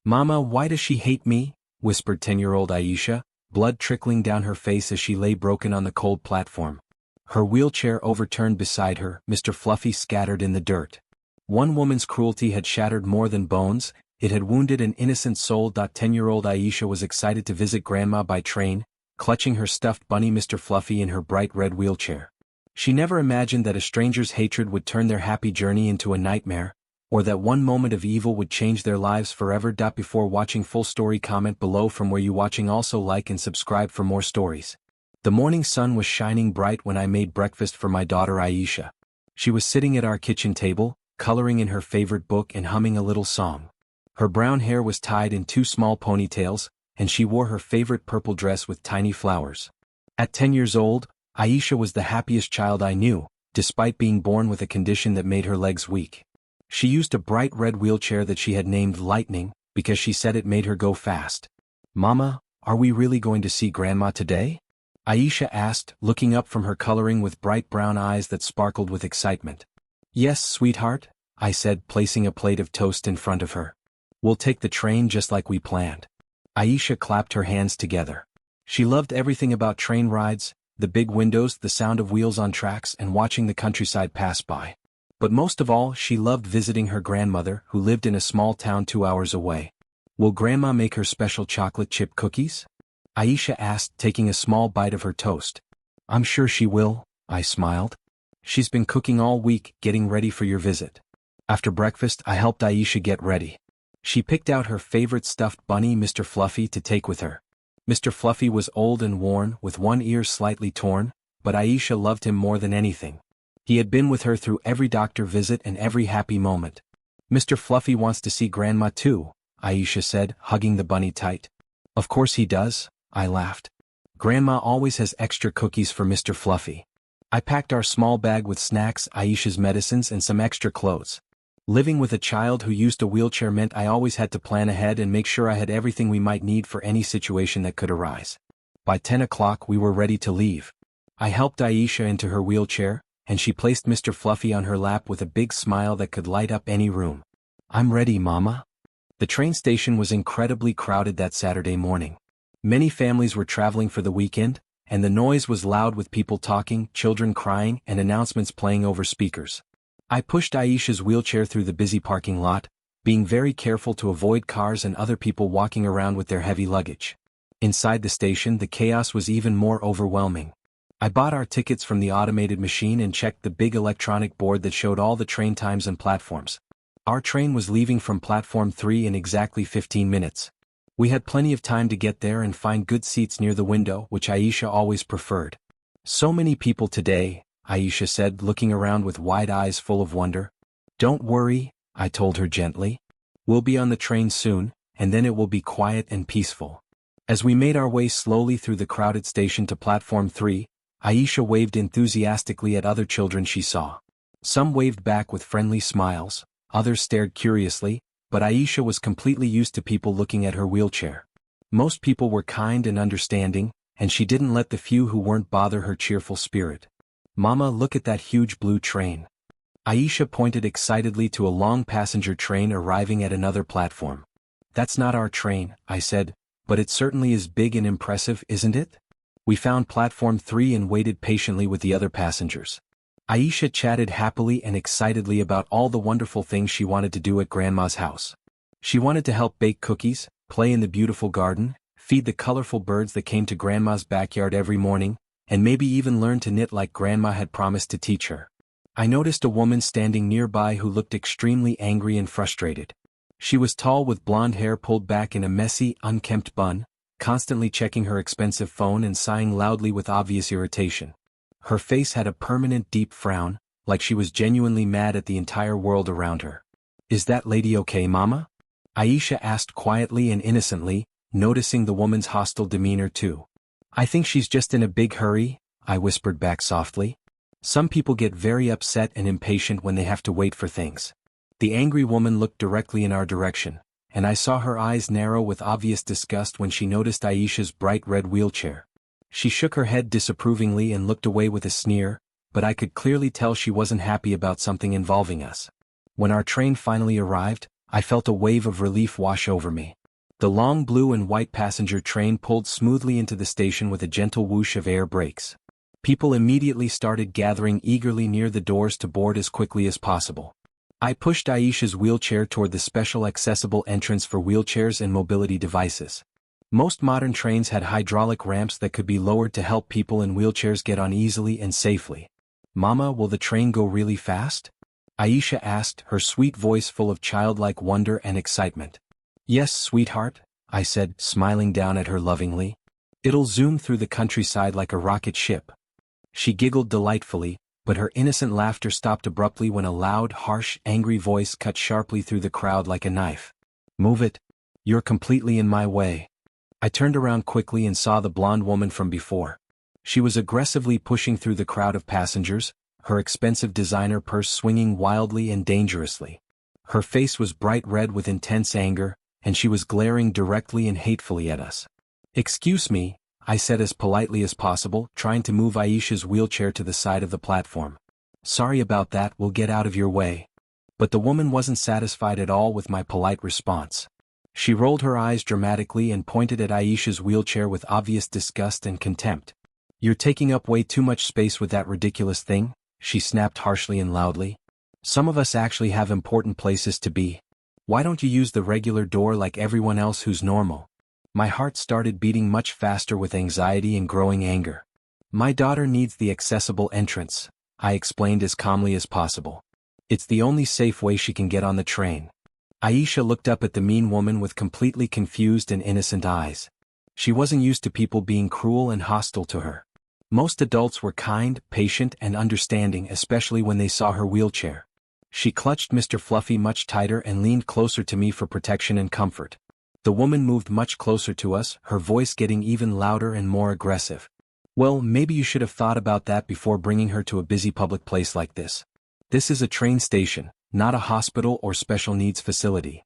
"Mama, why does she hate me?" whispered 10-year-old Aisha, blood trickling down her face as she lay broken on the cold platform. Her wheelchair overturned beside her, Mr. Fluffy scattered in the dirt. One woman's cruelty had shattered more than bones, it had wounded an innocent soul. 10-year-old Aisha was excited to visit Grandma by train, clutching her stuffed bunny Mr. Fluffy in her bright red wheelchair. She never imagined that a stranger's hatred would turn their happy journey into a nightmare, or that one moment of evil would change their lives forever. Before watching full story, comment below from where you watching. Also like and subscribe for more stories. The morning sun was shining bright when I made breakfast for my daughter Aisha. She was sitting at our kitchen table, coloring in her favorite book and humming a little song. Her brown hair was tied in 2 small ponytails, and she wore her favorite purple dress with tiny flowers. At 10 years old, Aisha was the happiest child I knew, despite being born with a condition that made her legs weak. She used a bright red wheelchair that she had named Lightning, because she said it made her go fast. "Mama, are we really going to see Grandma today?" Aisha asked, looking up from her coloring with bright brown eyes that sparkled with excitement. "Yes, sweetheart," I said, placing a plate of toast in front of her. "We'll take the train just like we planned." Aisha clapped her hands together. She loved everything about train rides, the big windows, the sound of wheels on tracks, and watching the countryside pass by. But most of all, she loved visiting her grandmother, who lived in a small town 2 hours away. "Will Grandma make her special chocolate chip cookies?" Aisha asked, taking a small bite of her toast. "I'm sure she will," I smiled. "She's been cooking all week, getting ready for your visit." After breakfast, I helped Aisha get ready. She picked out her favorite stuffed bunny, Mr. Fluffy, to take with her. Mr. Fluffy was old and worn, with one ear slightly torn, but Aisha loved him more than anything. He had been with her through every doctor visit and every happy moment. "Mr. Fluffy wants to see Grandma too," Aisha said, hugging the bunny tight. "Of course he does," I laughed. "Grandma always has extra cookies for Mr. Fluffy." I packed our small bag with snacks, Aisha's medicines, and some extra clothes. Living with a child who used a wheelchair meant I always had to plan ahead and make sure I had everything we might need for any situation that could arise. By 10 o'clock we were ready to leave. I helped Aisha into her wheelchair, and she placed Mr. Fluffy on her lap with a big smile that could light up any room. "I'm ready, Mama." The train station was incredibly crowded that Saturday morning. Many families were traveling for the weekend, and the noise was loud with people talking, children crying, and announcements playing over speakers. I pushed Aisha's wheelchair through the busy parking lot, being very careful to avoid cars and other people walking around with their heavy luggage. Inside the station, the chaos was even more overwhelming. I bought our tickets from the automated machine and checked the big electronic board that showed all the train times and platforms. Our train was leaving from platform 3 in exactly 15 minutes. We had plenty of time to get there and find good seats near the window, which Aisha always preferred. "So many people today," Aisha said, looking around with wide eyes full of wonder. "Don't worry," I told her gently. "We'll be on the train soon, and then it will be quiet and peaceful." As we made our way slowly through the crowded station to platform 3, Aisha waved enthusiastically at other children she saw. Some waved back with friendly smiles, others stared curiously, but Aisha was completely used to people looking at her wheelchair. Most people were kind and understanding, and she didn't let the few who weren't bother her cheerful spirit. "Mama, look at that huge blue train." Aisha pointed excitedly to a long passenger train arriving at another platform. "That's not our train," I said, "but it certainly is big and impressive, isn't it?" We found platform 3 and waited patiently with the other passengers. Aisha chatted happily and excitedly about all the wonderful things she wanted to do at Grandma's house. She wanted to help bake cookies, play in the beautiful garden, feed the colorful birds that came to Grandma's backyard every morning, and maybe even learn to knit like Grandma had promised to teach her. I noticed a woman standing nearby who looked extremely angry and frustrated. She was tall with blonde hair pulled back in a messy, unkempt bun, constantly checking her expensive phone and sighing loudly with obvious irritation. Her face had a permanent deep frown, like she was genuinely mad at the entire world around her. "Is that lady okay, Mama?" Aisha asked quietly and innocently, noticing the woman's hostile demeanor too. "I think she's just in a big hurry," I whispered back softly. Some people get very upset and impatient when they have to wait for things. The angry woman looked directly in our direction, and I saw her eyes narrow with obvious disgust when she noticed Aisha's bright red wheelchair. She shook her head disapprovingly and looked away with a sneer, but I could clearly tell she wasn't happy about something involving us. When our train finally arrived, I felt a wave of relief wash over me. The long blue and white passenger train pulled smoothly into the station with a gentle whoosh of air brakes. People immediately started gathering eagerly near the doors to board as quickly as possible. I pushed Aisha's wheelchair toward the special accessible entrance for wheelchairs and mobility devices. Most modern trains had hydraulic ramps that could be lowered to help people in wheelchairs get on easily and safely. "Mama, will the train go really fast?" Aisha asked, her sweet voice full of childlike wonder and excitement. "Yes, sweetheart," I said, smiling down at her lovingly. "It'll zoom through the countryside like a rocket ship." She giggled delightfully, but her innocent laughter stopped abruptly when a loud, harsh, angry voice cut sharply through the crowd like a knife. "Move it. You're completely in my way." I turned around quickly and saw the blonde woman from before. She was aggressively pushing through the crowd of passengers, her expensive designer purse swinging wildly and dangerously. Her face was bright red with intense anger, and she was glaring directly and hatefully at us. "Excuse me," I said as politely as possible, trying to move Aisha's wheelchair to the side of the platform. "Sorry about that, we'll get out of your way." But the woman wasn't satisfied at all with my polite response. She rolled her eyes dramatically and pointed at Aisha's wheelchair with obvious disgust and contempt. "You're taking up way too much space with that ridiculous thing," she snapped harshly and loudly. "Some of us actually have important places to be. Why don't you use the regular door like everyone else who's normal?" My heart started beating much faster with anxiety and growing anger. "My daughter needs the accessible entrance," I explained as calmly as possible. "It's the only safe way she can get on the train." Aisha looked up at the mean woman with completely confused and innocent eyes. She wasn't used to people being cruel and hostile to her. Most adults were kind, patient, and understanding, especially when they saw her wheelchair. She clutched Mr. Fluffy much tighter and leaned closer to me for protection and comfort. The woman moved much closer to us, her voice getting even louder and more aggressive. "Well, maybe you should have thought about that before bringing her to a busy public place like this. This is a train station, not a hospital or special needs facility."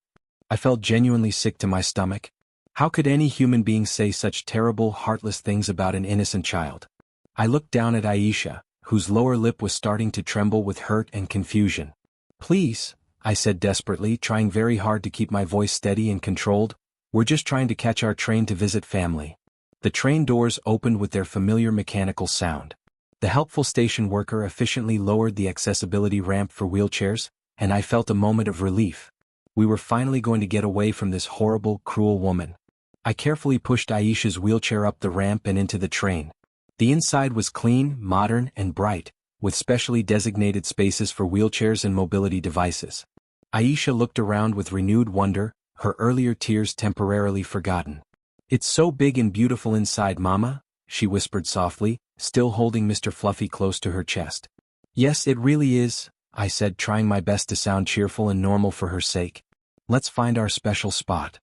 I felt genuinely sick to my stomach. How could any human being say such terrible, heartless things about an innocent child? I looked down at Aisha, whose lower lip was starting to tremble with hurt and confusion. "Please," I said desperately, trying very hard to keep my voice steady and controlled, "we're just trying to catch our train to visit family." The train doors opened with their familiar mechanical sound. The helpful station worker efficiently lowered the accessibility ramp for wheelchairs, and I felt a moment of relief. We were finally going to get away from this horrible, cruel woman. I carefully pushed Aisha's wheelchair up the ramp and into the train. The inside was clean, modern, and bright, with specially designated spaces for wheelchairs and mobility devices. Aisha looked around with renewed wonder, her earlier tears temporarily forgotten. "It's so big and beautiful inside, Mama," she whispered softly, still holding Mr. Fluffy close to her chest. "Yes, it really is," I said, trying my best to sound cheerful and normal for her sake. "Let's find our special spot."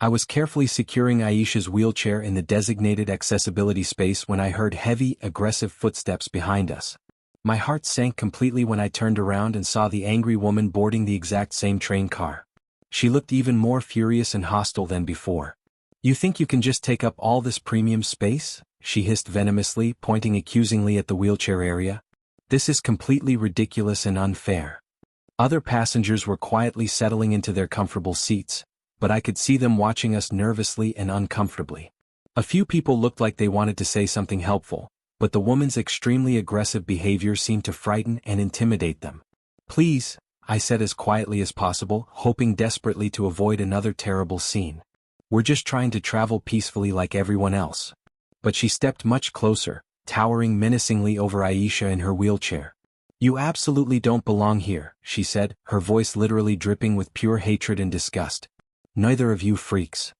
I was carefully securing Aisha's wheelchair in the designated accessibility space when I heard heavy, aggressive footsteps behind us. My heart sank completely when I turned around and saw the angry woman boarding the exact same train car. She looked even more furious and hostile than before. "You think you can just take up all this premium space?" she hissed venomously, pointing accusingly at the wheelchair area. "This is completely ridiculous and unfair." Other passengers were quietly settling into their comfortable seats, but I could see them watching us nervously and uncomfortably. A few people looked like they wanted to say something helpful, but the woman's extremely aggressive behavior seemed to frighten and intimidate them. "Please," I said as quietly as possible, hoping desperately to avoid another terrible scene. "We're just trying to travel peacefully like everyone else." But she stepped much closer, towering menacingly over Aisha in her wheelchair. "You absolutely don't belong here," she said, her voice literally dripping with pure hatred and disgust. "Neither of you freaks."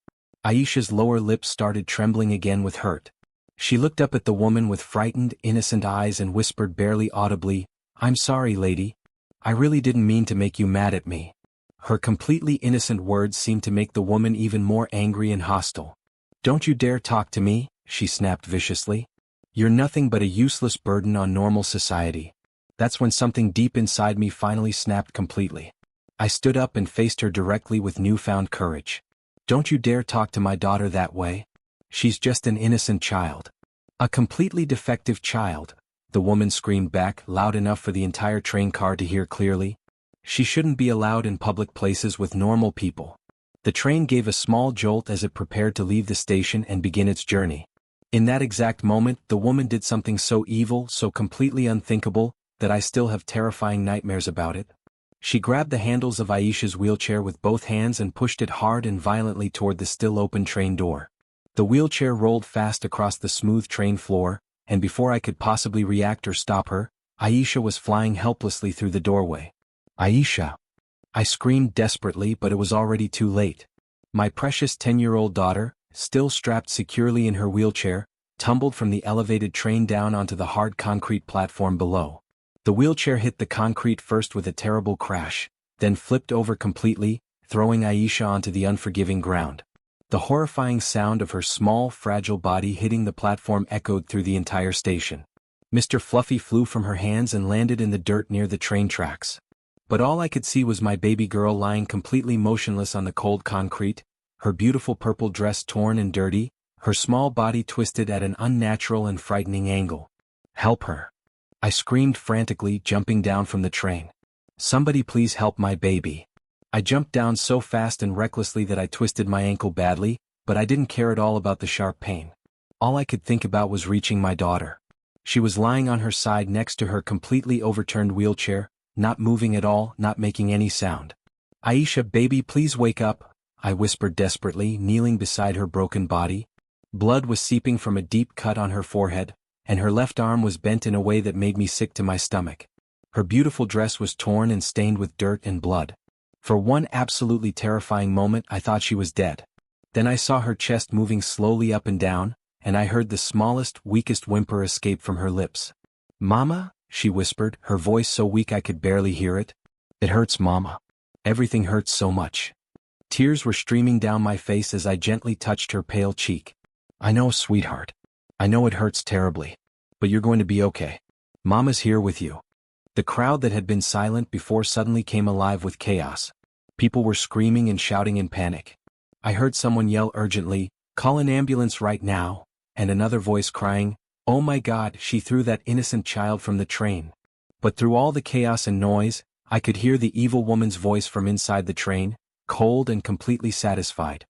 Aisha's lower lip started trembling again with hurt. She looked up at the woman with frightened, innocent eyes and whispered barely audibly, "I'm sorry, lady. I really didn't mean to make you mad at me." Her completely innocent words seemed to make the woman even more angry and hostile. "Don't you dare talk to me," she snapped viciously. "You're nothing but a useless burden on normal society." That's when something deep inside me finally snapped completely. I stood up and faced her directly with newfound courage. "Don't you dare talk to my daughter that way. She's just an innocent child." "A completely defective child," the woman screamed back, loud enough for the entire train car to hear clearly. She shouldn't be allowed in public places with normal people. The train gave a small jolt as it prepared to leave the station and begin its journey. In that exact moment, the woman did something so evil, so completely unthinkable, that I still have terrifying nightmares about it. She grabbed the handles of Aisha's wheelchair with both hands and pushed it hard and violently toward the still open train door. The wheelchair rolled fast across the smooth train floor, and before I could possibly react or stop her, Aisha was flying helplessly through the doorway. "Aisha!" I screamed desperately, but it was already too late. My precious 10-year-old daughter, still strapped securely in her wheelchair, tumbled from the elevated train down onto the hard concrete platform below. The wheelchair hit the concrete first with a terrible crash, then flipped over completely, throwing Aisha onto the unforgiving ground. The horrifying sound of her small, fragile body hitting the platform echoed through the entire station. Mr. Fluffy flew from her hands and landed in the dirt near the train tracks. But all I could see was my baby girl lying completely motionless on the cold concrete, her beautiful purple dress torn and dirty, her small body twisted at an unnatural and frightening angle. "Help her!" I screamed frantically, jumping down from the train. "Somebody please help my baby." I jumped down so fast and recklessly that I twisted my ankle badly, but I didn't care at all about the sharp pain. All I could think about was reaching my daughter. She was lying on her side next to her completely overturned wheelchair, not moving at all, not making any sound. "Aisha, baby, please wake up," I whispered desperately, kneeling beside her broken body. Blood was seeping from a deep cut on her forehead, and her left arm was bent in a way that made me sick to my stomach. Her beautiful dress was torn and stained with dirt and blood. For one absolutely terrifying moment I thought she was dead. Then I saw her chest moving slowly up and down, and I heard the smallest, weakest whimper escape from her lips. "Mama?" she whispered, her voice so weak I could barely hear it. "It hurts, Mama. Everything hurts so much." Tears were streaming down my face as I gently touched her pale cheek. "I know, sweetheart. I know it hurts terribly. But you're going to be okay. Mama's here with you." The crowd that had been silent before suddenly came alive with chaos. People were screaming and shouting in panic. I heard someone yell urgently, "Call an ambulance right now," and another voice crying, "Oh my God, she threw that innocent child from the train." But through all the chaos and noise, I could hear the evil woman's voice from inside the train, cold and completely satisfied.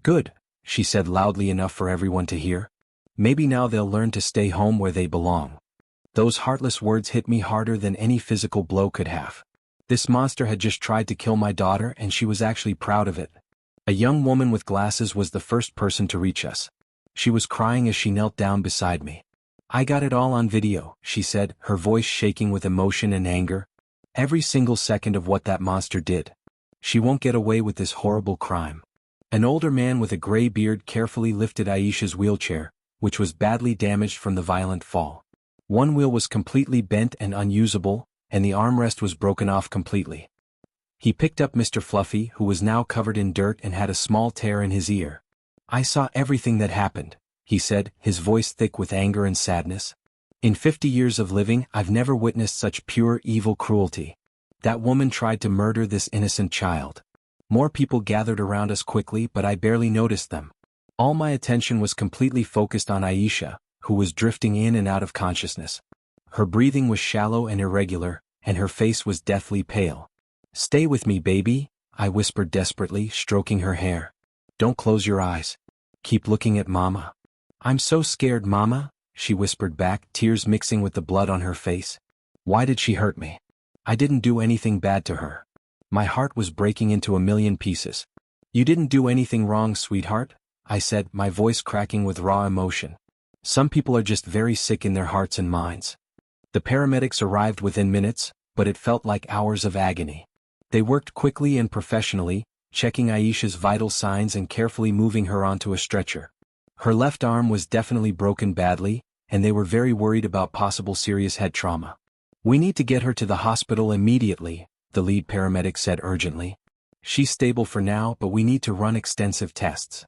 "Good," she said loudly enough for everyone to hear. "Maybe now they'll learn to stay home where they belong." Those heartless words hit me harder than any physical blow could have. This monster had just tried to kill my daughter, and she was actually proud of it. A young woman with glasses was the first person to reach us. She was crying as she knelt down beside me. "I got it all on video," she said, her voice shaking with emotion and anger. "Every single second of what that monster did. She won't get away with this horrible crime." An older man with a gray beard carefully lifted Aisha's wheelchair, which was badly damaged from the violent fall. One wheel was completely bent and unusable, and the armrest was broken off completely. He picked up Mr. Fluffy, who was now covered in dirt and had a small tear in his ear. "I saw everything that happened," he said, his voice thick with anger and sadness. "In 50 years of living, I've never witnessed such pure evil cruelty. That woman tried to murder this innocent child." More people gathered around us quickly, but I barely noticed them. All my attention was completely focused on Aisha, who was drifting in and out of consciousness. Her breathing was shallow and irregular, and her face was deathly pale. "Stay with me, baby," I whispered desperately, stroking her hair. "Don't close your eyes. Keep looking at Mama." "I'm so scared, Mama," she whispered back, tears mixing with the blood on her face. "Why did she hurt me? I didn't do anything bad to her." My heart was breaking into a million pieces. "You didn't do anything wrong, sweetheart," I said, my voice cracking with raw emotion. "Some people are just very sick in their hearts and minds." The paramedics arrived within minutes, but it felt like hours of agony. They worked quickly and professionally, checking Aisha's vital signs and carefully moving her onto a stretcher. Her left arm was definitely broken badly, and they were very worried about possible serious head trauma. "We need to get her to the hospital immediately," the lead paramedic said urgently. "She's stable for now, but we need to run extensive tests."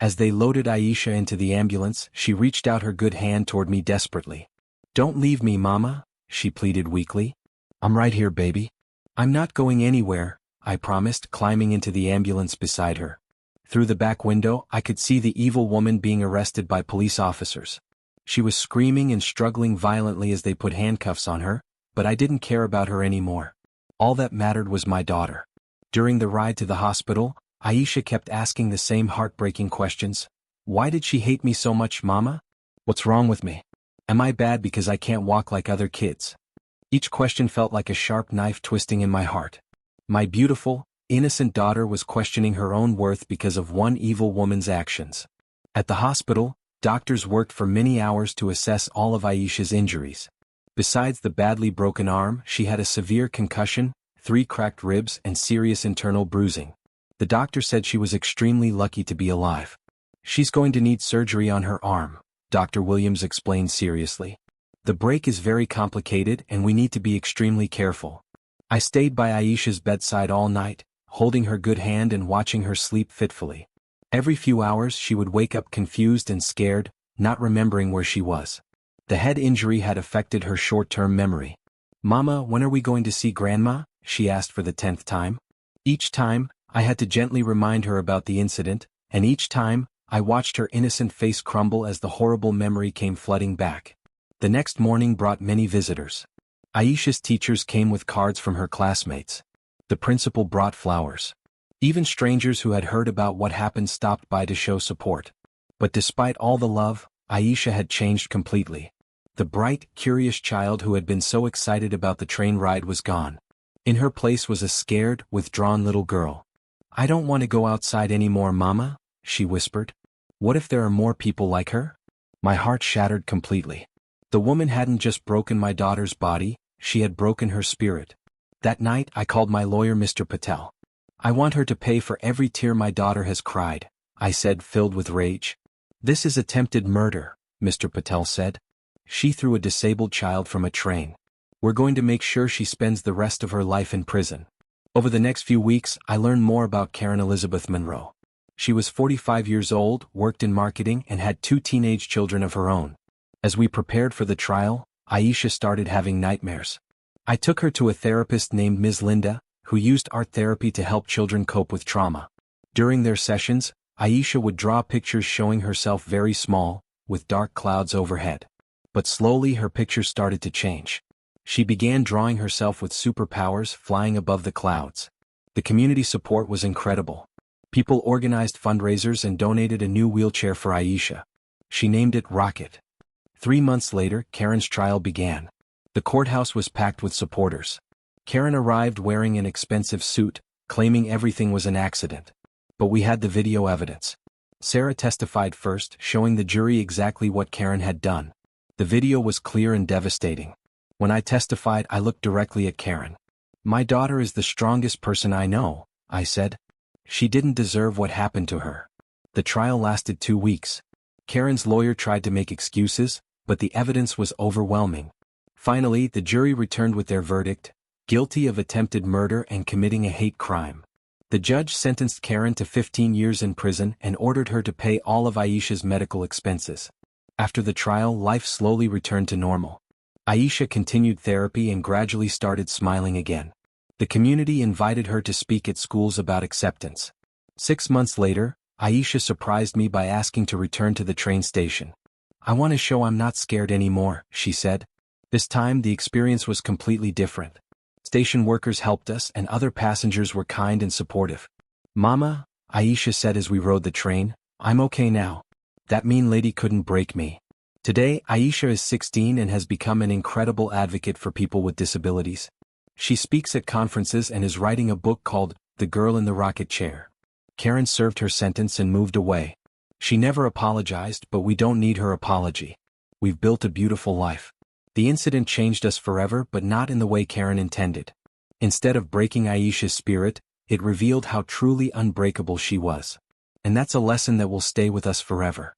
As they loaded Aisha into the ambulance, she reached out her good hand toward me desperately. "Don't leave me, Mama," she pleaded weakly. "I'm right here, baby. I'm not going anywhere," I promised, climbing into the ambulance beside her. Through the back window, I could see the evil woman being arrested by police officers. She was screaming and struggling violently as they put handcuffs on her, but I didn't care about her anymore. All that mattered was my daughter. During the ride to the hospital, Aisha kept asking the same heartbreaking questions. Why did she hate me so much, Mama? What's wrong with me? Am I bad because I can't walk like other kids? Each question felt like a sharp knife twisting in my heart. My beautiful, innocent daughter was questioning her own worth because of one evil woman's actions. At the hospital, doctors worked for many hours to assess all of Aisha's injuries. Besides the badly broken arm, she had a severe concussion, 3 cracked ribs, and serious internal bruising. The doctor said she was extremely lucky to be alive. She's going to need surgery on her arm, Dr. Williams explained seriously. The break is very complicated and we need to be extremely careful. I stayed by Aisha's bedside all night, holding her good hand and watching her sleep fitfully. Every few hours she would wake up confused and scared, not remembering where she was. The head injury had affected her short-term memory. Mama, when are we going to see Grandma? She asked for the 10th time. Each time, I had to gently remind her about the incident, and each time, I watched her innocent face crumble as the horrible memory came flooding back. The next morning brought many visitors. Aisha's teachers came with cards from her classmates. The principal brought flowers. Even strangers who had heard about what happened stopped by to show support. But despite all the love, Aisha had changed completely. The bright, curious child who had been so excited about the train ride was gone. In her place was a scared, withdrawn little girl. I don't want to go outside anymore, Mama, she whispered. What if there are more people like her? My heart shattered completely. The woman hadn't just broken my daughter's body, she had broken her spirit. That night I called my lawyer, Mr. Patel. I want her to pay for every tear my daughter has cried, I said, filled with rage. This is attempted murder, Mr. Patel said. She threw a disabled child from a train. We're going to make sure she spends the rest of her life in prison. Over the next few weeks, I learned more about Karen Elizabeth Monroe. She was 45 years old, worked in marketing, and had 2 teenage children of her own. As we prepared for the trial, Aisha started having nightmares. I took her to a therapist named Ms. Linda, who used art therapy to help children cope with trauma. During their sessions, Aisha would draw pictures showing herself very small, with dark clouds overhead. But slowly her pictures started to change. She began drawing herself with superpowers, flying above the clouds. The community support was incredible. People organized fundraisers and donated a new wheelchair for Aisha. She named it Rocket. 3 months later, Karen's trial began. The courthouse was packed with supporters. Karen arrived wearing an expensive suit, claiming everything was an accident. But we had the video evidence. Sarah testified first, showing the jury exactly what Karen had done. The video was clear and devastating. When I testified, I looked directly at Karen. My daughter is the strongest person I know, I said. She didn't deserve what happened to her. The trial lasted 2 weeks. Karen's lawyer tried to make excuses, but the evidence was overwhelming. Finally, the jury returned with their verdict, guilty of attempted murder and committing a hate crime. The judge sentenced Karen to 15 years in prison and ordered her to pay all of Aisha's medical expenses. After the trial, life slowly returned to normal. Aisha continued therapy and gradually started smiling again. The community invited her to speak at schools about acceptance. 6 months later, Aisha surprised me by asking to return to the train station. I want to show I'm not scared anymore, she said. This time the experience was completely different. Station workers helped us and other passengers were kind and supportive. Mama, Aisha said as we rode the train, I'm okay now. That mean lady couldn't break me. Today, Aisha is 16 and has become an incredible advocate for people with disabilities. She speaks at conferences and is writing a book called The Girl in the Rocket Chair. Karen served her sentence and moved away. She never apologized, but we don't need her apology. We've built a beautiful life. The incident changed us forever, but not in the way Karen intended. Instead of breaking Aisha's spirit, it revealed how truly unbreakable she was. And that's a lesson that will stay with us forever.